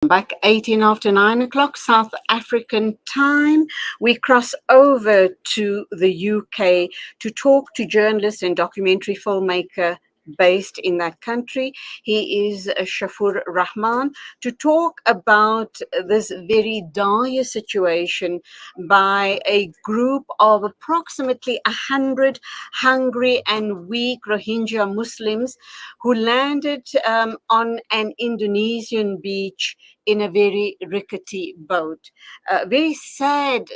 Back 18 after 9 o'clock South African time. We cross over to the UK to talk to journalist and documentary filmmaker based in that country. He is Shafiur Rahman to talk about this very dire situation by a group of approximately 100 hungry and weak Rohingya Muslims who landed on an Indonesian beach in a very rickety boat. Very sad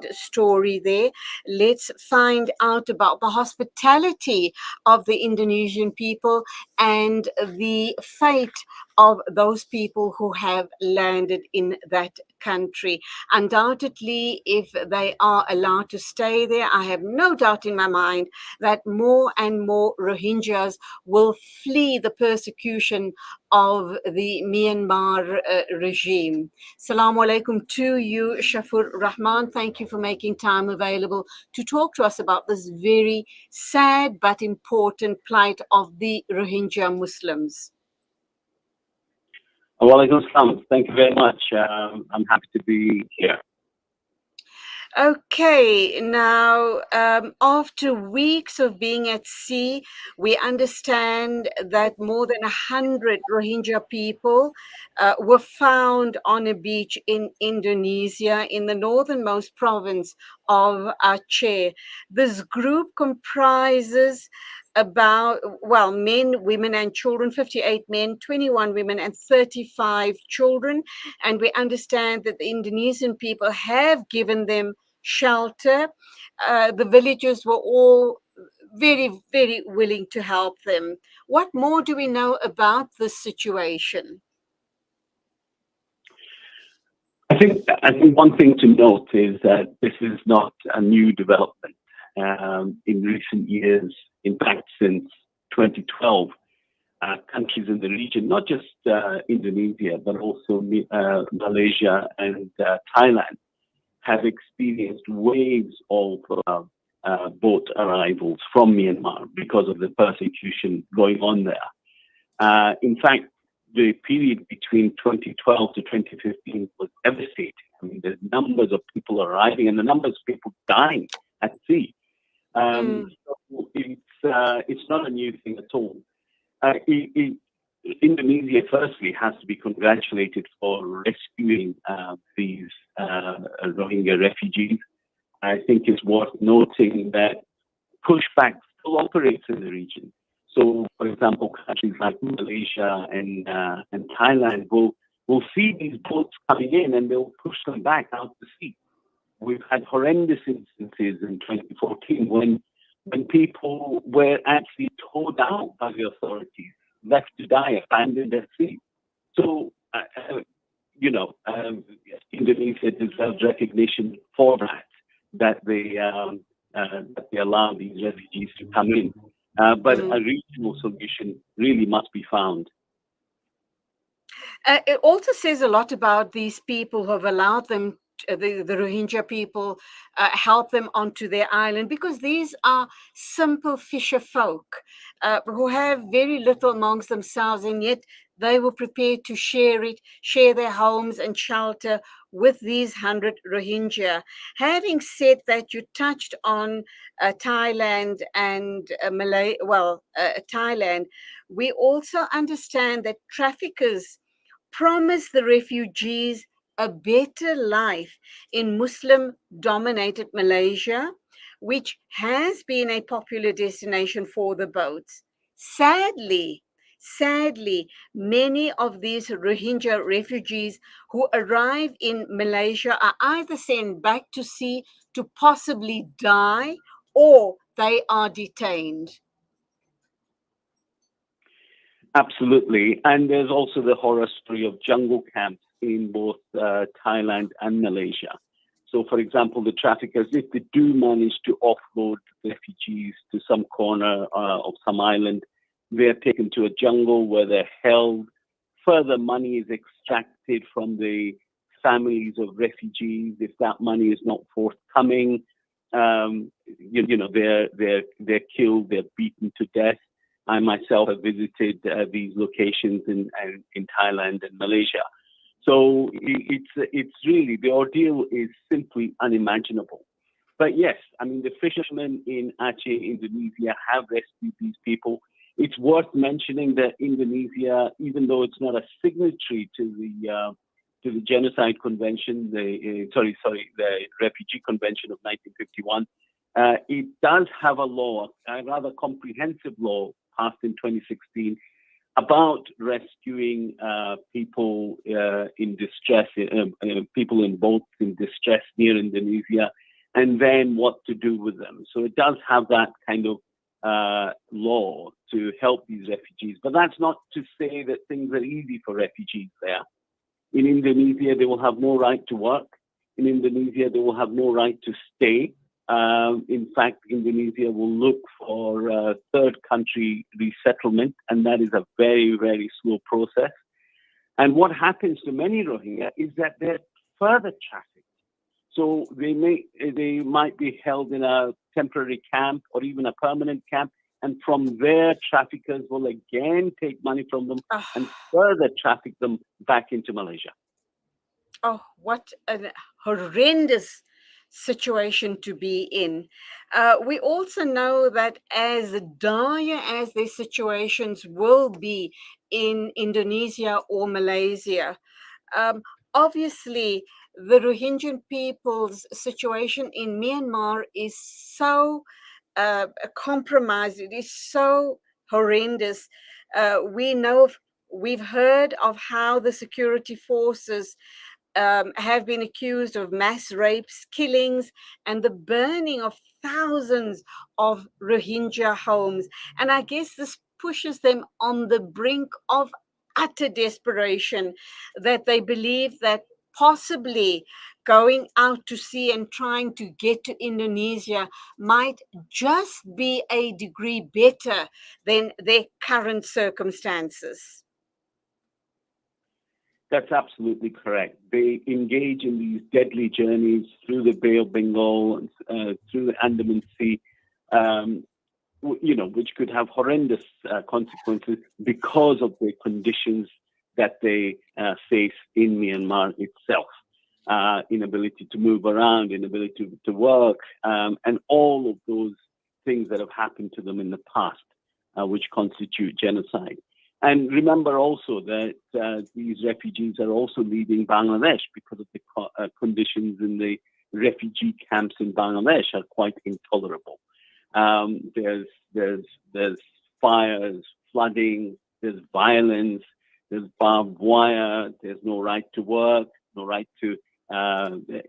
story there. Let's find out about the hospitality of the Indonesian people and the fate of those people who have landed in that country. Undoubtedly, if they are allowed to stay there, I have no doubt in my mind that more and more Rohingyas will flee the persecution of the Myanmar regime. Salamu alaikum to you, Shafiur Rahman. Thank you for making time available to talk to us about this very sad but important plight of the Rohingya Muslims. Walaikum salam. Thank you very much. I'm happy to be here. Okay, now after weeks of being at sea, we understand that more than 100 Rohingya people were found on a beach in Indonesia, in the northernmost province of Aceh. This group comprises men, women, and children, 58 men, 21 women, and 35 children. And we understand that the Indonesian people have given them shelter. The villagers were all very willing to help them. What more do we know about this situation? I think one thing to note is that this is not a new development. In recent years, in fact, since 2012, countries in the region, not just Indonesia, but also Malaysia and Thailand, have experienced waves of boat arrivals from Myanmar because of the persecution going on there. In fact, the period between 2012 to 2015 was devastating. I mean, the numbers of people arriving and the numbers of people dying at sea. So it's not a new thing at all. Indonesia, firstly, has to be congratulated for rescuing these Rohingya refugees. I think it's worth noting that pushback still operates in the region. So, for example, countries like Malaysia and Thailand will see these boats coming in and they'll push them back out to sea. We've had horrendous instances in 2014 when people were actually towed out by the authorities, left to die, abandoned at sea. So, Indonesia deserves recognition for that they allow these refugees to come in. But a regional solution really must be found. It also says a lot about these people who have allowed them, the Rohingya people, help them onto their island, because these are simple fisher folk who have very little amongst themselves, and yet they were prepared to share their homes and shelter with these 100 Rohingya. Having said that, you touched on Thailand and Thailand. We also understand that traffickers promise the refugees a better life in Muslim dominated Malaysia, which has been a popular destination for the boats. Sadly, many of these Rohingya refugees who arrive in Malaysia are either sent back to sea to possibly die, or they are detained. Absolutely. And there's also the horror story of jungle camps in both Thailand and Malaysia. So, for example, the traffickers, if they do manage to offload refugees to some corner of some island, they are taken to a jungle where they're held. Further money is extracted from the families of refugees. If that money is not forthcoming, they're killed, they're beaten to death. I myself have visited these locations in Thailand and Malaysia. So it's really, the ordeal is simply unimaginable. But yes, I mean, the fishermen in Aceh, Indonesia, have rescued these people. It's worth mentioning that Indonesia, even though it's not a signatory to the Genocide Convention, the Refugee Convention of 1951, it does have a law, a rather comprehensive law passed in 2016 about rescuing people in distress, people in boats in distress near Indonesia, and then what to do with them. So it does have that kind of law to help these refugees. But that's not to say that things are easy for refugees there. In Indonesia, they will have no right to work. In Indonesia, they will have no right to stay. In fact, Indonesia will look for third country resettlement, and that is a very, very slow process. And what happens to many Rohingya is that they're further trafficked. So they might be held in a temporary camp or even a permanent camp, and from there, traffickers will again take money from them and further traffic them back into Malaysia. Oh, what a horrendous situation to be in. We also know that as dire as these situations will be in Indonesia or Malaysia, um, obviously the Rohingya people's situation in Myanmar is so compromised. It is so horrendous. We know, we've heard of how the security forces have been accused of mass rapes, killings, and the burning of thousands of Rohingya homes. And I guess this pushes them on the brink of utter desperation, that they believe that possibly going out to sea and trying to get to Indonesia might just be a degree better than their current circumstances. That's absolutely correct. They engage in these deadly journeys through the Bay of Bengal, through the Andaman Sea, which could have horrendous consequences because of the conditions that they face in Myanmar itself. Inability to move around, inability to work, and all of those things that have happened to them in the past, which constitute genocide. And remember also that these refugees are also leaving Bangladesh because of the conditions in the refugee camps in Bangladesh are quite intolerable. There's fires, flooding, there's violence, there's barbed wire, there's no right to work, no right to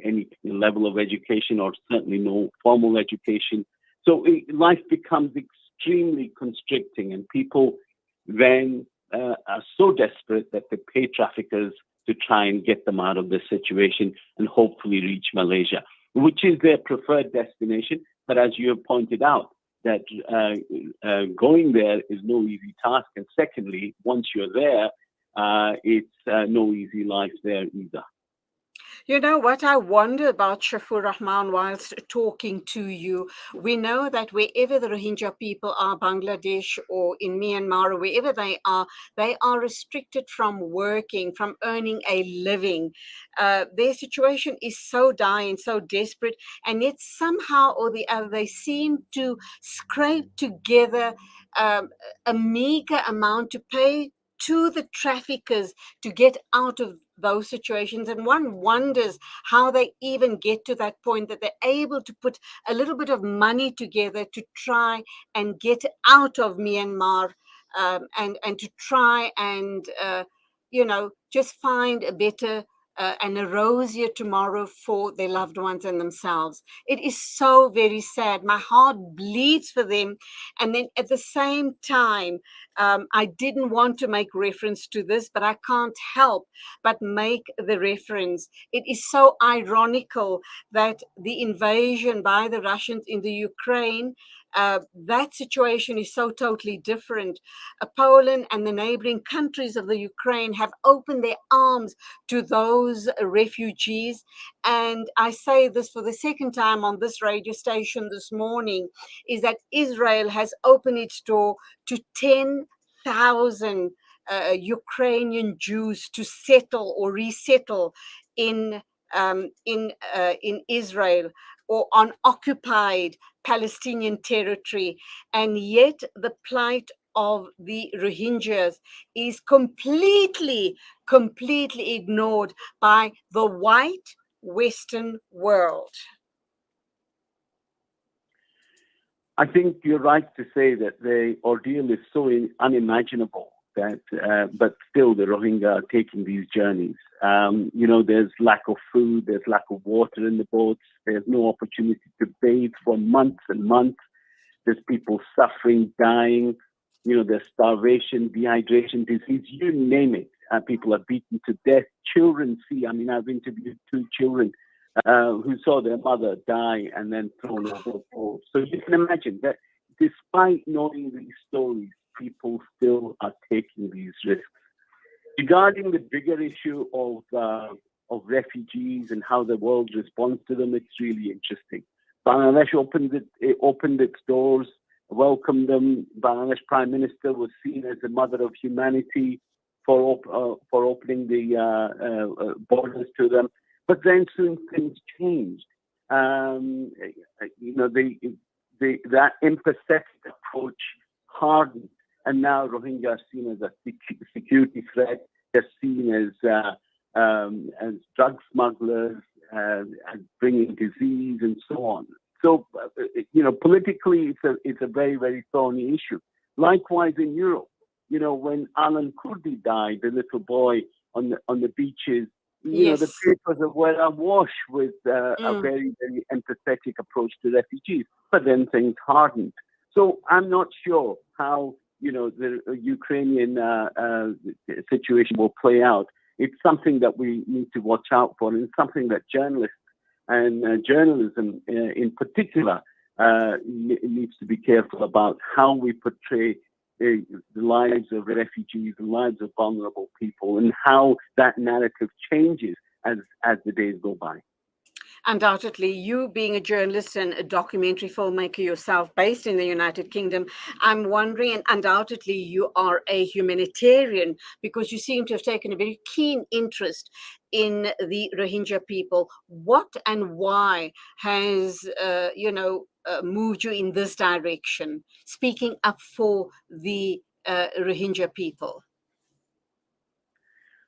any level of education, or certainly no formal education. So life becomes extremely constricting, and people then are so desperate that they pay traffickers to try and get them out of this situation and hopefully reach Malaysia, which is their preferred destination. But as you have pointed out, that going there is no easy task. And secondly, once you're there, it's no easy life there either. You know what I wonder about, Shafiur Rahman, whilst talking to you? We know that wherever the Rohingya people are, Bangladesh or in Myanmar or wherever they are restricted from working, from earning a living. Their situation is so dire and so desperate, and yet somehow or the other they seem to scrape together a meager amount to pay to the traffickers to get out of those situations. And one wonders how they even get to that point, that they're able to put a little bit of money together to try and get out of Myanmar, and to try and just find a better and a rosier tomorrow for their loved ones and themselves. It is so very sad. My heart bleeds for them. And then at the same time, I didn't want to make reference to this, but I can't help but make the reference. It is so ironical that the invasion by the Russians in the Ukraine, that situation is so totally different. Poland and the neighboring countries of the Ukraine have opened their arms to those refugees. And I say this for the second time on this radio station this morning, is that Israel has opened its door to 10,000 Ukrainian Jews to settle or resettle in in Israel or on occupied Palestinian territory, and yet the plight of the Rohingyas is completely ignored by the white Western world. I think you're right to say that the ordeal is so unimaginable that, but still the Rohingya are taking these journeys. There's lack of food, there's lack of water in the boats, there's no opportunity to bathe for months and months. There's people suffering, dying, there's starvation, dehydration, disease, you name it. People are beaten to death. Children I've interviewed 2 children who saw their mother die and then thrown overboard. So you can imagine that despite knowing these stories, people still are taking these risks. Regarding the bigger issue of refugees and how the world responds to them, it's really interesting. Bangladesh opened its doors, welcomed them. Bangladesh Prime Minister was seen as the mother of humanity for opening the borders to them. But then soon things changed. That empathetic approach hardened, and now Rohingya are seen as a security threat. They're seen as drug smugglers, and bringing disease and so on. So, politically, it's a very, very thorny issue. Likewise in Europe, when Alan Kurdi died, the little boy on the beaches, Yes. the papers were awash with a very, very empathetic approach to refugees. But then things hardened. So I'm not sure how, the Ukrainian situation will play out. It's something that we need to watch out for, and something that journalists and journalism in particular needs to be careful about, how we portray the lives of refugees, the lives of vulnerable people, and how that narrative changes as the days go by. Undoubtedly, you being a journalist and a documentary filmmaker yourself based in the United Kingdom, I'm wondering, and undoubtedly you are a humanitarian, because you seem to have taken a very keen interest in the Rohingya people. What and why has, moved you in this direction, speaking up for the Rohingya people?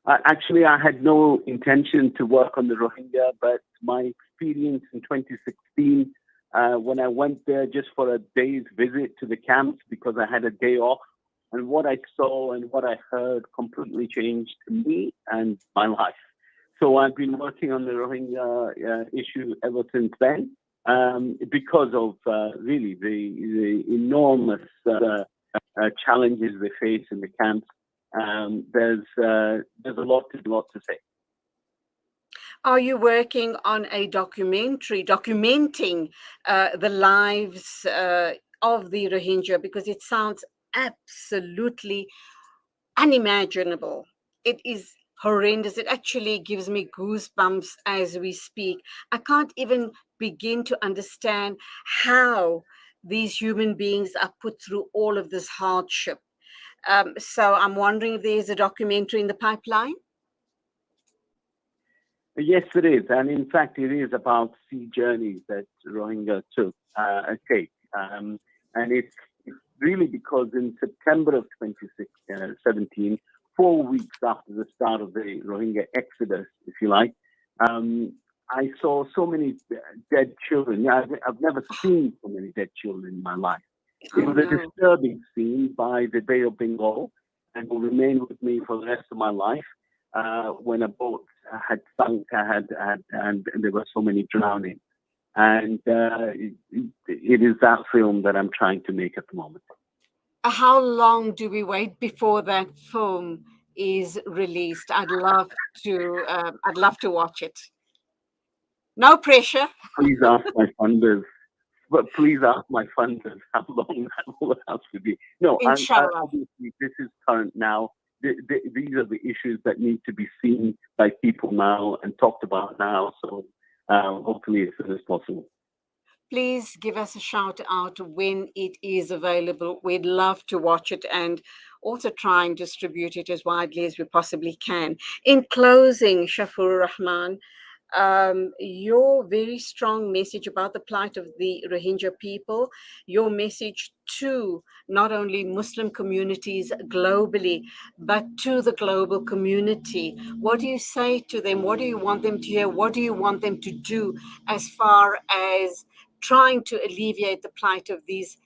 Actually, I had no intention to work on the Rohingya, but my experience in 2016, when I went there just for a day's visit to the camps because I had a day off, and what I saw and what I heard completely changed me and my life. So I've been working on the Rohingya issue ever since then, because of really the enormous challenges they face in the camps. There's a lot to say. Are you working on a documentary documenting the lives of the Rohingya? Because it sounds absolutely unimaginable. It is horrendous. It actually gives me goosebumps as we speak. I can't even begin to understand how these human beings are put through all of this hardship. So I'm wondering if there's a documentary in the pipeline. Yes, it is. And in fact, it is about sea journeys that Rohingya take. And it's really because in September of 2017, 4 weeks after the start of the Rohingya exodus, if you like, I saw so many dead children. I've never seen so many dead children in my life. It was a disturbing scene by the Bay of Bengal, and will remain with me for the rest of my life. When a boat had sunk, and there were so many drowning. And it is that film that I'm trying to make at the moment. How long do we wait before that film is released? I'd love to watch it. No pressure. Please ask my funders. But please ask my funders how long that will have to be. No, obviously this is current now. These are the issues that need to be seen by people now and talked about now. So hopefully as soon as possible. Please give us a shout out when it is available. We'd love to watch it, and also try and distribute it as widely as we possibly can. In closing, Shafiur Rahman, your very strong message about the plight of the Rohingya people, your message to not only Muslim communities globally, but to the global community. What do you say to them? What do you want them to hear? What do you want them to do as far as trying to alleviate the plight of these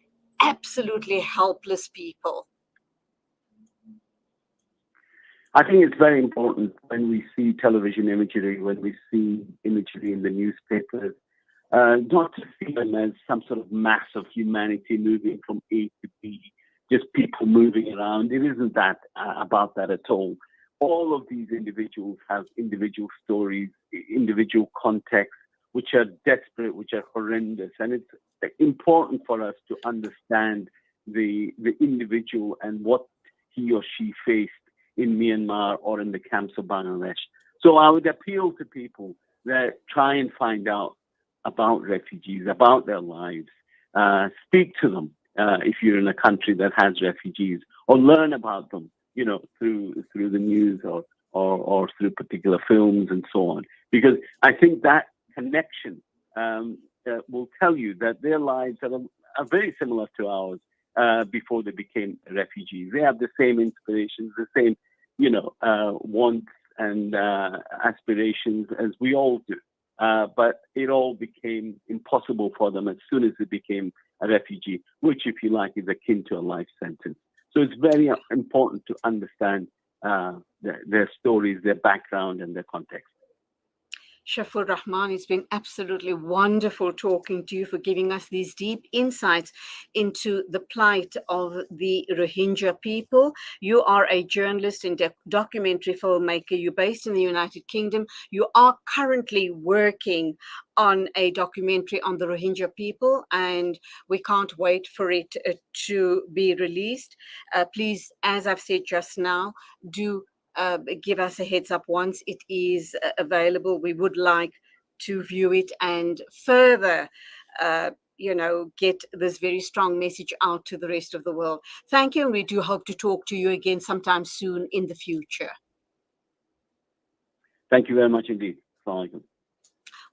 absolutely helpless people? I think it's very important when we see television imagery, when we see imagery in the newspapers, not to see them as some sort of mass of humanity moving from A to B, just people moving around. It isn't that about that at all. All of these individuals have individual stories, individual contexts, which are desperate, which are horrendous, and it's important for us to understand the individual and what he or she faced in Myanmar or in the camps of Bangladesh. So I would appeal to people that try and find out about refugees, about their lives. Speak to them if you're in a country that has refugees, or learn about them, through the news or through particular films and so on. Because I think that connection will tell you that their lives are very similar to ours. Before they became refugees, they have the same inspirations, the same, wants and aspirations as we all do. But it all became impossible for them as soon as they became a refugee, which, if you like, is akin to a life sentence. So it's very important to understand their stories, their background, and their context. Shafiur Rahman, it's been absolutely wonderful talking to you, for giving us these deep insights into the plight of the Rohingya people. You are a journalist and documentary filmmaker. You're based in the United Kingdom. You are currently working on a documentary on the Rohingya people, and we can't wait for it to be released. Please, as I've said just now, do give us a heads up once it is available. We would like to view it and further, get this very strong message out to the rest of the world. Thank you, and we do hope to talk to you again sometime soon in the future. Thank you very much indeed. Assalamu alaikum.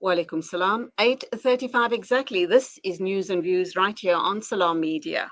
Wa alaikum salam. 8:35 exactly. This is News and Views right here on Salam Media.